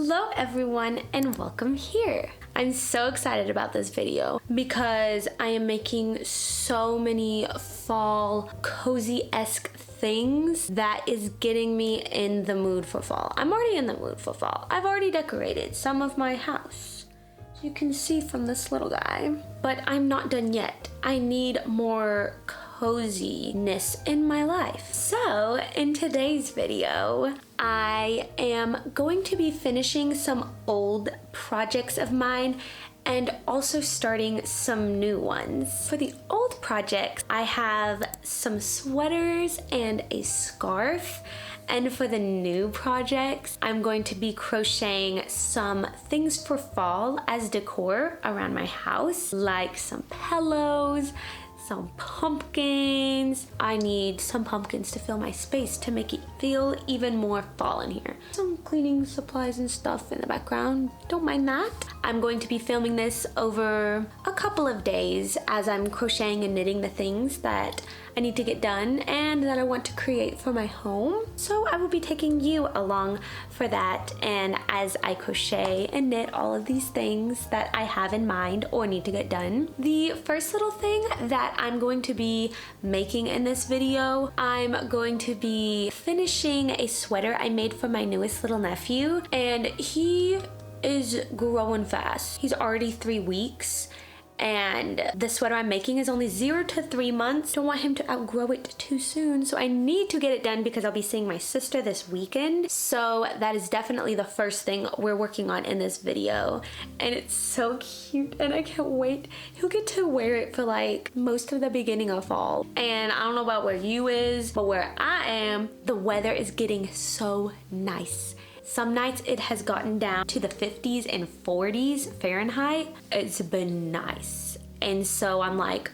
Hello everyone and welcome here. I'm so excited about this video because I am making so many fall cozy-esque things that is getting me in the mood for fall. I'm already in the mood for fall. I've already decorated some of my house. You can see from this little guy, but I'm not done yet. I need more coziness in my life. So in today's video, I am going to be finishing some old projects of mine and also starting some new ones. For the old projects, I have some sweaters and a scarf. And for the new projects, I'm going to be crocheting some things for fall as decor around my house, like some pillows, some pumpkins. I need some pumpkins to fill my space to make it feel even more fall in here. Some cleaning supplies and stuff in the background. Don't mind that. I'm going to be filming this over a couple of days as I'm crocheting and knitting the things that I need to get done and that I want to create for my home. So I will be taking you along for that, and as I crochet and knit all of these things that I have in mind or need to get done. The first little thing that I'm going to be making in this video, I'm going to be finishing a sweater I made for my newest little nephew, and he is growing fast. He's already 3 weeks. And the sweater I'm making is only 0 to 3 months. Don't want him to outgrow it too soon. So I need to get it done because I'll be seeing my sister this weekend. So that is definitely the first thing we're working on in this video. And it's so cute and I can't wait. He'll get to wear it for like most of the beginning of fall. And I don't know about where you is, but where I am, the weather is getting so nice. Some nights it has gotten down to the 50s and 40s Fahrenheit. It's been nice. And so I'm like,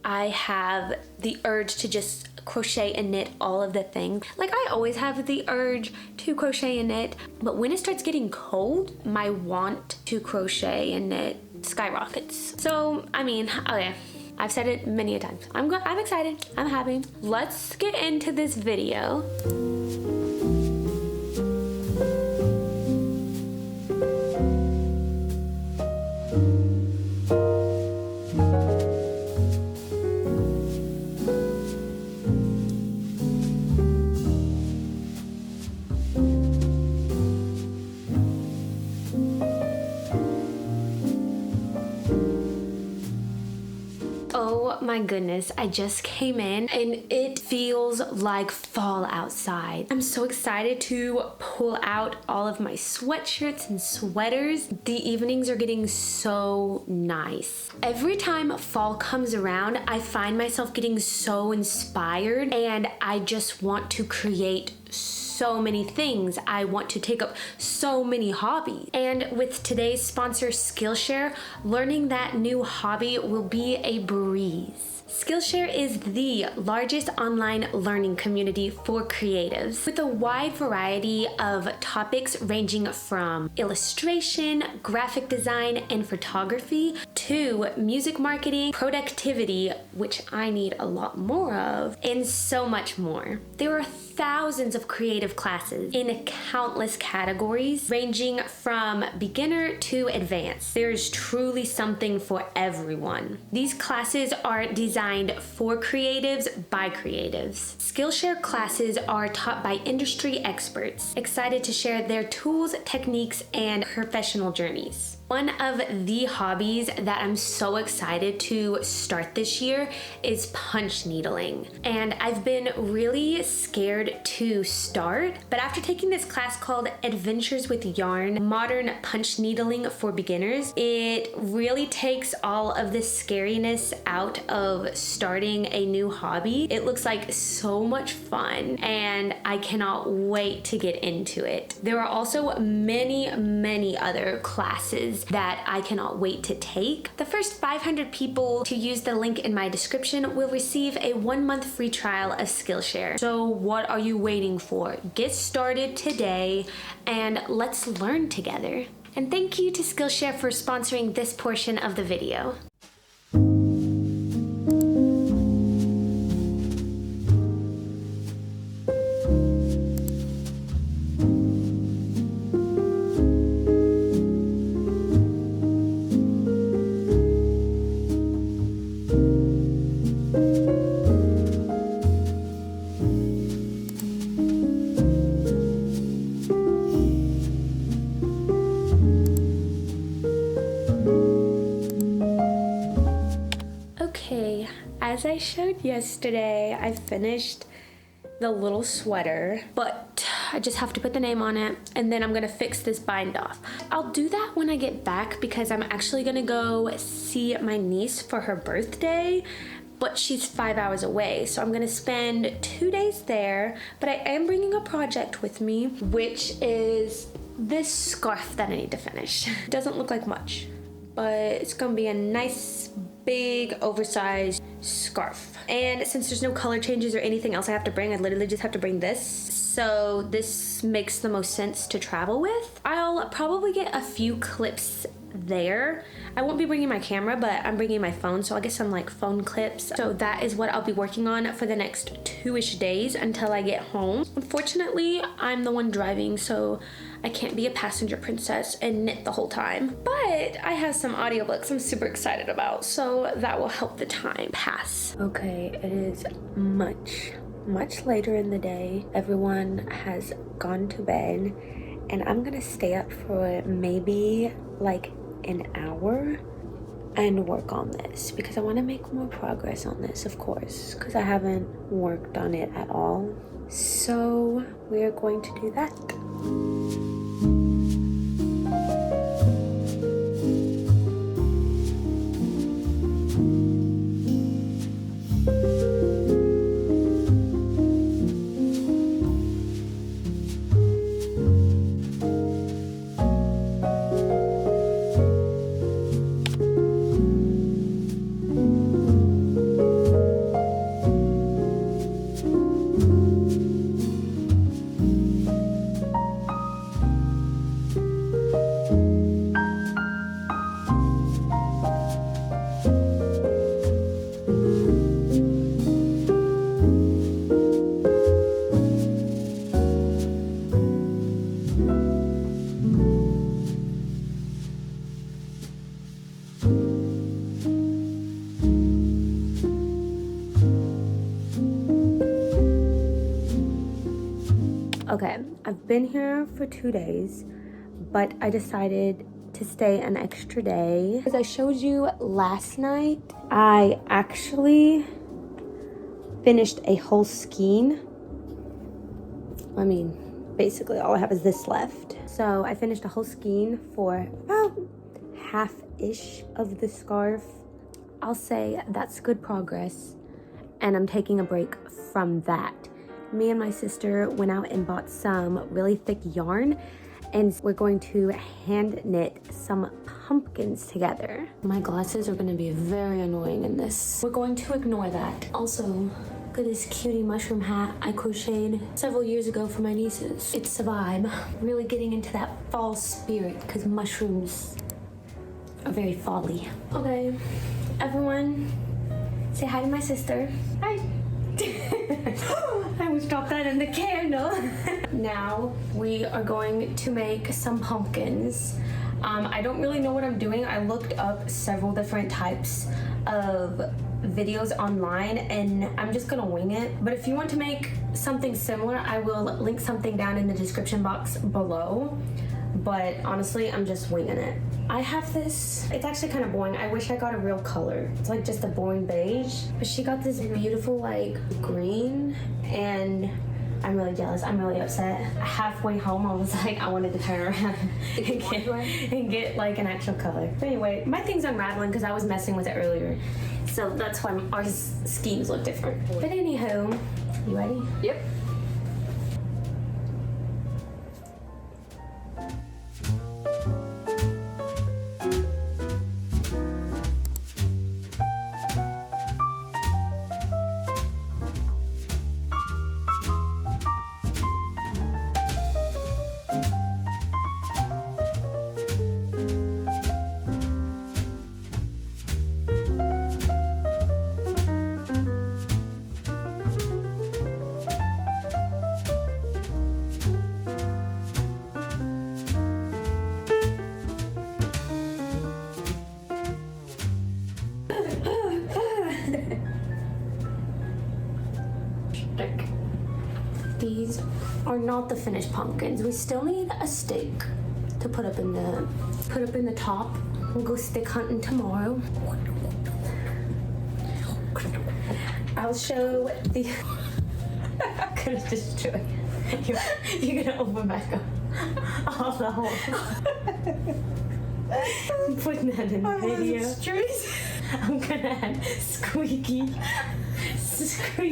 I have the urge to just crochet and knit all of the things. Like I always have the urge to crochet and knit, but when it starts getting cold, my want to crochet and knit skyrockets. So, I mean, okay. I've said it many a times. I'm excited, I'm happy. Let's get into this video. Oh my goodness, I just came in and it feels like fall outside. I'm so excited to pull out all of my sweatshirts and sweaters. The evenings are getting so nice. Every time fall comes around, I find myself getting so inspired and I just want to create so many things. I want to take up so many hobbies. And with today's sponsor, Skillshare, learning that new hobby will be a breeze. Skillshare is the largest online learning community for creatives with a wide variety of topics ranging from illustration, graphic design, and photography to music marketing, productivity, which I need a lot more of, and so much more. There are thousands of creative classes in countless categories ranging from beginner to advanced. There's truly something for everyone. These classes are designed for creatives by creatives. Skillshare classes are taught by industry experts, excited to share their tools, techniques, and professional journeys. One of the hobbies that I'm so excited to start this year is punch needling. And I've been really scared to start, but after taking this class called Adventures with Yarn, Modern Punch Needling for Beginners, it really takes all of the scariness out of starting a new hobby. It looks like so much fun and I cannot wait to get into it. There are also many other classes that I cannot wait to take. The first 500 people to use the link in my description will receive a 1-month free trial of Skillshare. So what are you waiting for? Get started today and let's learn together. And thank you to Skillshare for sponsoring this portion of the video. as I showed yesterday, I finished the little sweater, but I just have to put the name on it, and then I'm gonna fix this bind off. I'll do that when I get back because I'm actually gonna go see my niece for her birthday, but she's 5 hours away, so I'm gonna spend 2 days there. But I am bringing a project with me, which is this scarf that I need to finish. It doesn't look like much, but it's gonna be a nice big oversized scarf. And since there's no color changes or anything else I have to bring, I literally just have to bring this. So this makes the most sense to travel with. I'll probably get a few clips there. I won't be bringing my camera, but I'm bringing my phone, so I'll get some like phone clips. So that is what I'll be working on for the next 2-ish days until I get home. Unfortunately, I'm the one driving, so I can't be a passenger princess and knit the whole time. But I have some audiobooks I'm super excited about, so that will help the time pass. Okay, it is much later in the day. Everyone has gone to bed, and I'm gonna stay up for maybe like an hour and work on this because I want to make more progress on this, of course, because I haven't worked on it at all. So we're going to do that. Okay, I've been here for 2 days, but I decided to stay an extra day. As I showed you last night, I actually finished a whole skein. I mean, basically all I have is this left. So I finished a whole skein for about half-ish of the scarf. I'll say that's good progress, and I'm taking a break from that. Me and my sister went out and bought some really thick yarn, and we're going to hand knit some pumpkins together. My glasses are gonna be very annoying in this. We're going to ignore that. Also, look at this cutie mushroom hat I crocheted several years ago for my nieces. It's a vibe. Really getting into that fall spirit because mushrooms are very fall-y. Okay, everyone, say hi to my sister. Hi. I almost dropped that in the candle. Now we are going to make some pumpkins. I don't really know what I'm doing. I looked up several different types of videos online, and I'm just gonna wing it. But if you want to make something similar, I will link something down in the description box below. But honestly, I'm just winging it. I have this, it's actually kind of boring. I wish I got a real color. It's like just a boring beige, but she got this beautiful like green, and I'm really jealous. I'm really upset. Halfway home, I was like, I wanted to turn around and get like an actual color. But anyway, my thing's unraveling because I was messing with it earlier. So that's why our schemes look different. But anywho, you ready? Yep. These are not the finished pumpkins. We still need a stick to put up in the top. We'll go stick hunting tomorrow. I'll show the... I'm gonna destroy. You're gonna open back up all the holes. I'm putting that in the video. I'm gonna add squeaky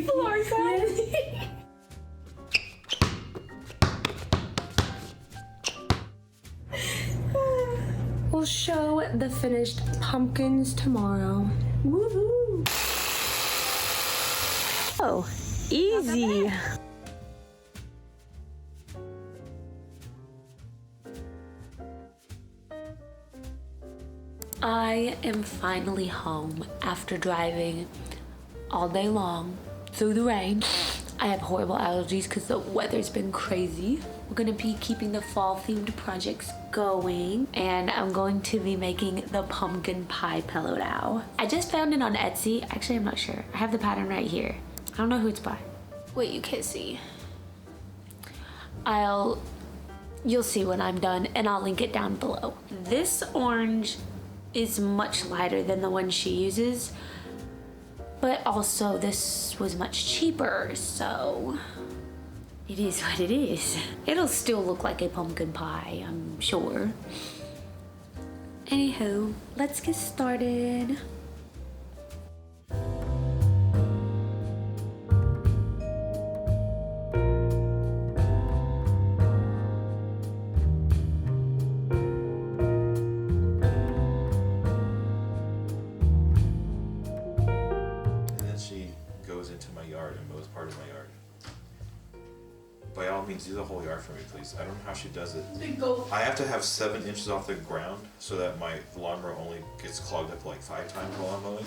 floor sound. We'll show the finished pumpkins tomorrow. Woohoo! Oh, easy. I am finally home after driving all day long through the rain. I have horrible allergies because the weather's been crazy. We're gonna be keeping the fall themed projects going, and I'm going to be making the pumpkin pie pillow now. I just found it on Etsy. Actually, I'm not sure. I have the pattern right here. I don't know who it's by. Wait, you can't see. You'll see when I'm done, and I'll link it down below. This orange is much lighter than the one she uses, but also this was much cheaper, so it is what it is. It'll still look like a pumpkin pie, I'm sure. Anywho, let's get started. By all means, do the whole yard for me, please. I don't know how she does it. I have to have 7 inches off the ground so that my lawnmower only gets clogged up like 5 times while I'm mowing.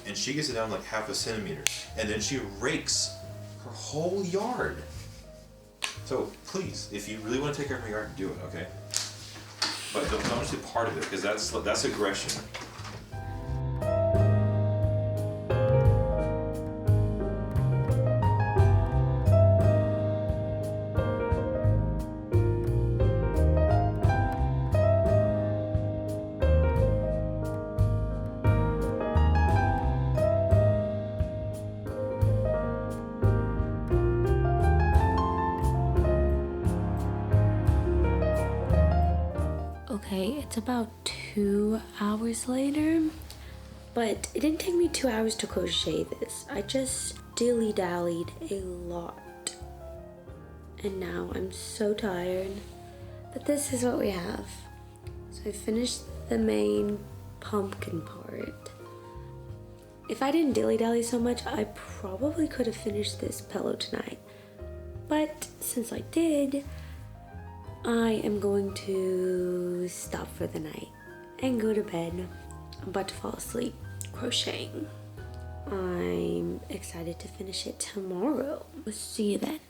And she gets it down like half a centimeter. And then she rakes her whole yard. So please, if you really want to take care of your yard, do it, okay? But don't just do part of it, because that's aggression. Okay, it's about 2 hours later, but it didn't take me 2 hours to crochet this. I just dilly-dallied a lot, and now I'm so tired, but this is what we have. So I finished the main pumpkin part. If I didn't dilly-dally so much, I probably could have finished this pillow tonight, but since I did, I am going to stop for the night and go to bed. I'm about to fall asleep crocheting. I'm excited to finish it tomorrow. We'll see you then.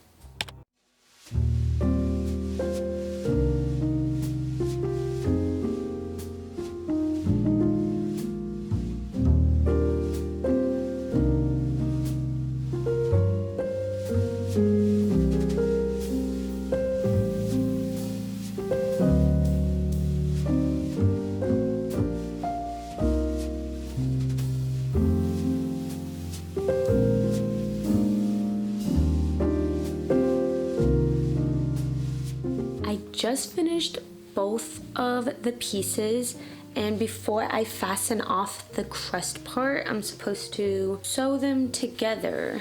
Just finished both of the pieces, and before I fasten off the crust part, I'm supposed to sew them together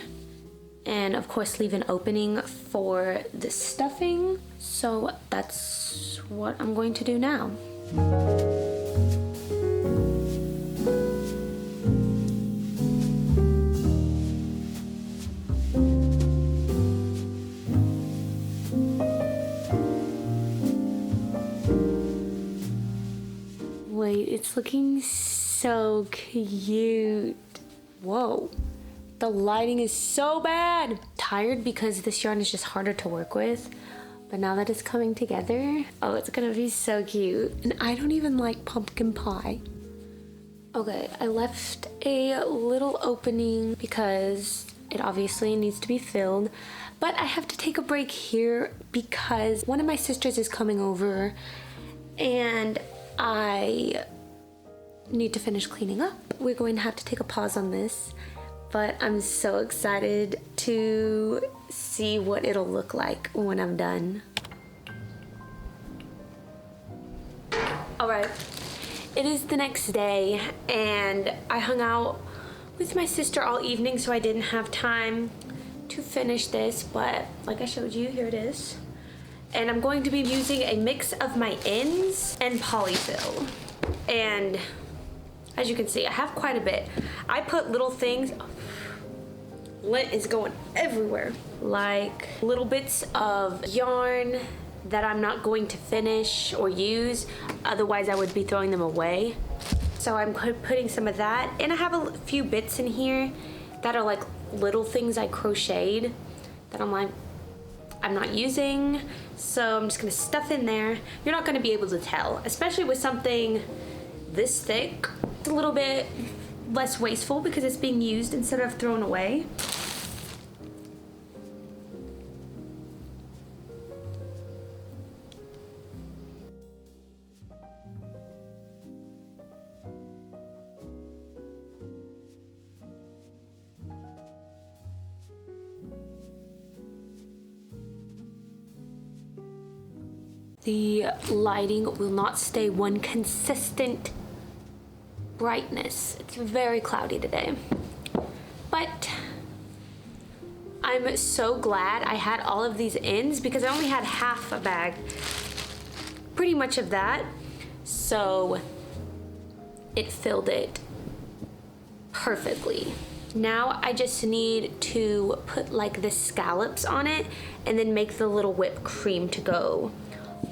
and of course leave an opening for the stuffing. So that's what I'm going to do now. Wait, it's looking so cute. Whoa, the lighting is so bad. Tired because this yarn is just harder to work with, but now that it's coming together, oh, it's gonna be so cute. And I don't even like pumpkin pie. Okay, I left a little opening because it obviously needs to be filled, but I have to take a break here because one of my sisters is coming over and I need to finish cleaning up. We're going to have to take a pause on this but I'm so excited to see what it'll look like when I'm done. All right, it is the next day and I hung out with my sister all evening, so I didn't have time to finish this, but like I showed you, here it is. And I'm going to be using a mix of my ends and polyfill. And as you can see, I have quite a bit. I put little things, lint is going everywhere, like little bits of yarn that I'm not going to finish or use, otherwise I would be throwing them away. So I'm putting some of that, and I have a few bits in here that are like little things I crocheted that I'm like, I'm not using, so I'm just gonna stuff in there. You're not gonna be able to tell, especially with something this thick. It's a little bit less wasteful because it's being used instead of thrown away. The lighting will not stay one consistent brightness. It's very cloudy today. But I'm so glad I had all of these ends because I only had half a bag, pretty much of that. So it filled it perfectly. Now I just need to put like the scallops on it and then make the little whipped cream to go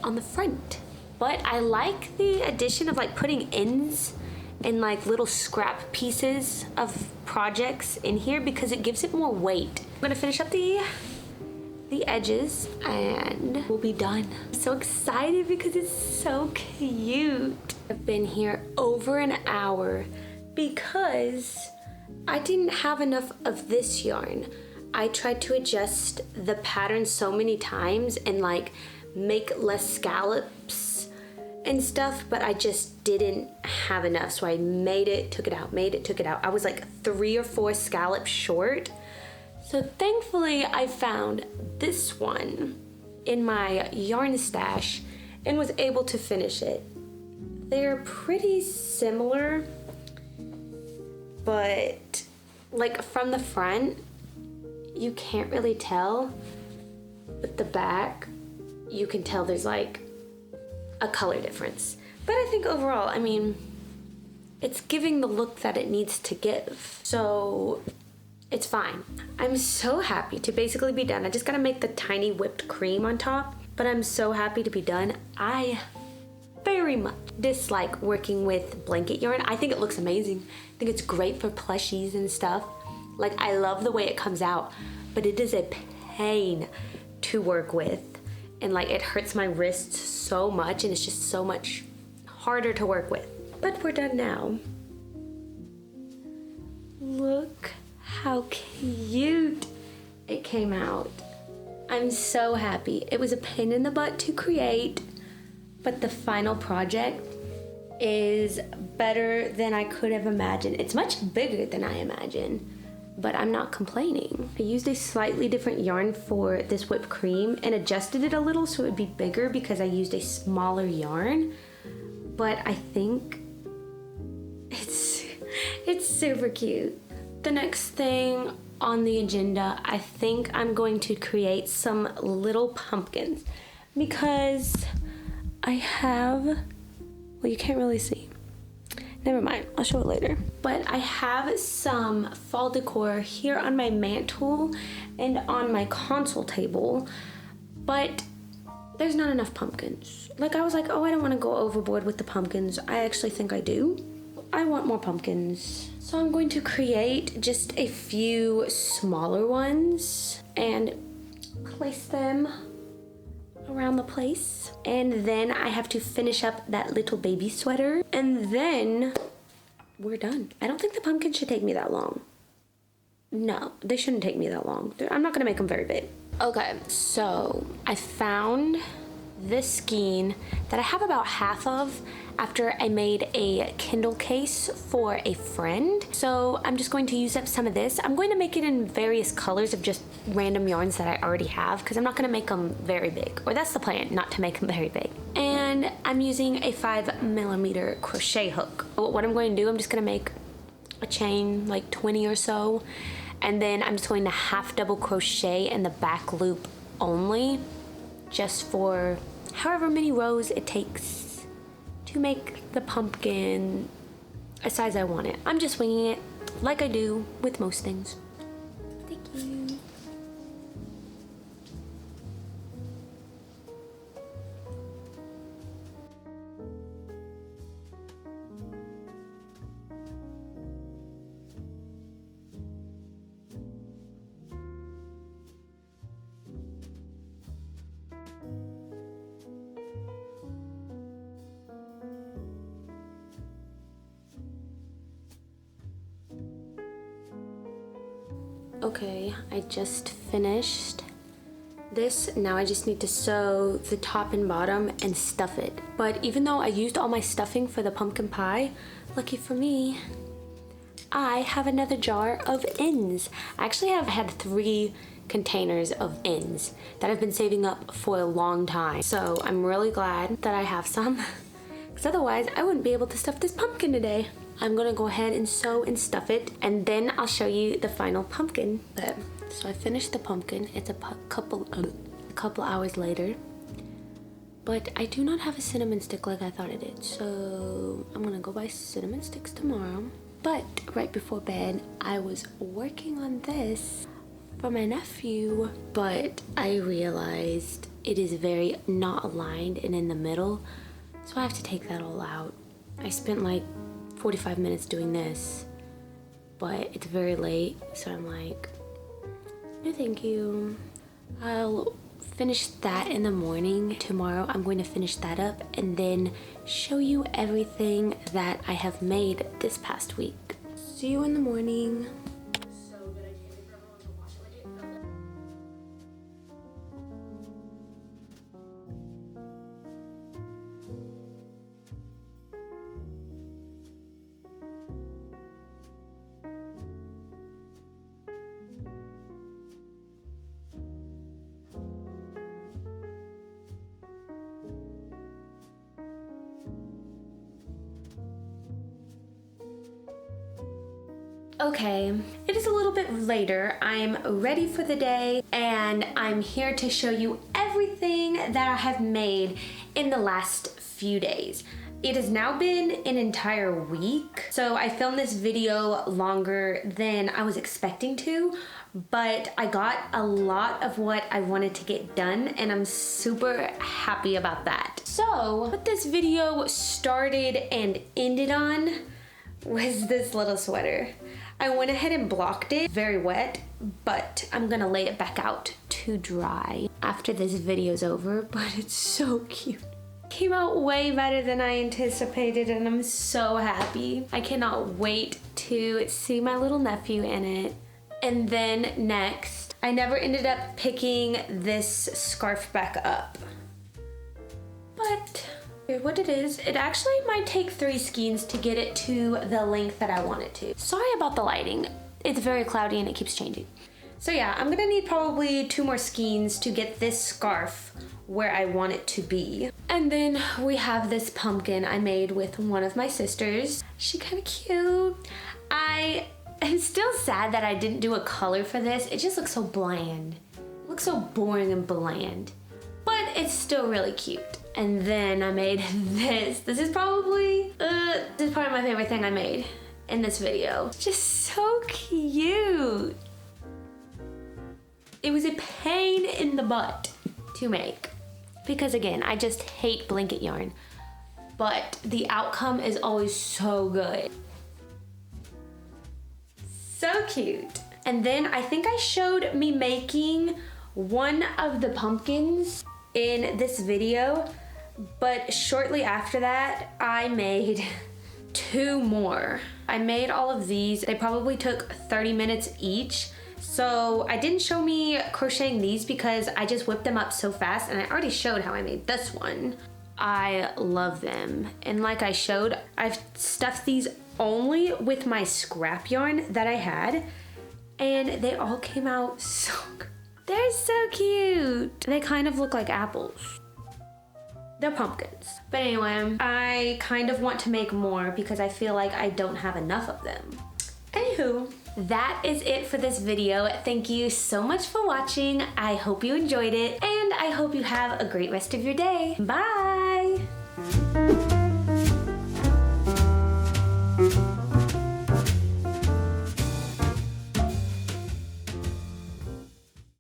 on the front. But I like the addition of like putting ends and like little scrap pieces of projects in here because it gives it more weight. I'm gonna finish up the edges and we'll be done. I'm so excited because it's so cute. I've been here over an hour because I didn't have enough of this yarn. I tried to adjust the pattern so many times and like make less scallops and stuff, but I just didn't have enough, so I made it, took it out, made it, took it out. I was like 3 or 4 scallops short. So thankfully I found this one in my yarn stash and was able to finish it. They're pretty similar, but like from the front you can't really tell, but the back you can tell there's like a color difference. But I think overall, I mean, it's giving the look that it needs to give. So it's fine. I'm so happy to basically be done. I just gotta make the tiny whipped cream on top, but I'm so happy to be done. I very much dislike working with blanket yarn. I think it looks amazing. I think it's great for plushies and stuff. Like, I love the way it comes out, but it is a pain to work with. And like, it hurts my wrists so much and it's just so much harder to work with. But we're done now. Look how cute it came out. I'm so happy. It was a pain in the butt to create, but the final project is better than I could have imagined. It's much bigger than I imagined, but I'm not complaining. I used a slightly different yarn for this whipped cream and adjusted it a little so it would be bigger because I used a smaller yarn, but I think it's super cute. The next thing on the agenda, I think I'm going to create some little pumpkins because I have, well, you can't really see. Never mind, I'll show it later. But I have some fall decor here on my mantle and on my console table, but there's not enough pumpkins. Like, I was like, oh, I don't want to go overboard with the pumpkins. I actually think I do. I want more pumpkins. So I'm going to create just a few smaller ones and place them around the place. And then I have to finish up that little baby sweater and then we're done. I don't think the pumpkin should take me that long. No, they shouldn't take me that long. I'm not gonna make them very big. Okay, so I found this skein that I have about half of after I made a Kindle case for a friend. So I'm just going to use up some of this. I'm going to make it in various colors of just random yarns that I already have because I'm not going to make them very big, or that's the plan, not to make them very big. And I'm using a 5mm crochet hook. What I'm going to do, I'm just going to make a chain, like 20 or so, and then I'm just going to half double crochet in the back loop only, just for however many rows it takes to make the pumpkin a size I want it. I'm just winging it like I do with most things. Thank you. Okay, I just finished this. Now I just need to sew the top and bottom and stuff it. But even though I used all my stuffing for the pumpkin pie, lucky for me, I have another jar of ends. I actually have had 3 containers of ends that I've been saving up for a long time. So I'm really glad that I have some, because otherwise I wouldn't be able to stuff this pumpkin today. I'm gonna go ahead and sew and stuff it, and then I'll show you the final pumpkin. So I finished the pumpkin. It's a couple hours later, but I do not have a cinnamon stick like I thought I did. So I'm gonna go buy cinnamon sticks tomorrow. But right before bed, I was working on this for my nephew, but I realized it is very not aligned and in the middle, so I have to take that all out. I spent like 45 minutes doing this, but it's very late, so I'm like, no thank you. I'll finish that in the morning. Tomorrow I'm going to finish that up and then show you everything that I have made this past week. See you in the morning. Okay, it is a little bit later. I'm ready for the day and I'm here to show you everything that I have made in the last few days. It has now been an entire week, so I filmed this video longer than I was expecting to, but I got a lot of what I wanted to get done and I'm super happy about that. So what this video started and ended on was this little sweater. I went ahead and blocked it, very wet, but I'm gonna lay it back out to dry after this video's over, but it's so cute. Came out way better than I anticipated and I'm so happy. I cannot wait to see my little nephew in it. And then next, I never ended up picking this scarf back up, but what it is, it actually might take 3 skeins to get it to the length that I want it to. Sorry about the lighting. It's very cloudy and it keeps changing. So yeah, I'm gonna need probably 2 more skeins to get this scarf where I want it to be. And then we have this pumpkin I made with one of my sisters. She's kind of cute. I am still sad that I didn't do a color for this. It just looks so bland. It looks so boring and bland, but it's still really cute. And then I made this. This is probably my favorite thing I made in this video. Just so cute. It was a pain in the butt to make because again, I just hate blanket yarn, but the outcome is always so good. So cute. And then I think I showed me making one of the pumpkins in this video, but shortly after that, I made 2 more. I made all of these. They probably took 30 minutes each So I didn't show me crocheting these because I just whipped them up so fast, and I already showed how I made this one. I love them. And like I showed, I've stuffed these only with my scrap yarn that I had, and they all came out so good. They're so cute. They kind of look like apples. They're pumpkins. But anyway, I kind of want to make more because I feel like I don't have enough of them. Anywho, that is it for this video. Thank you so much for watching. I hope you enjoyed it, and I hope you have a great rest of your day. Bye!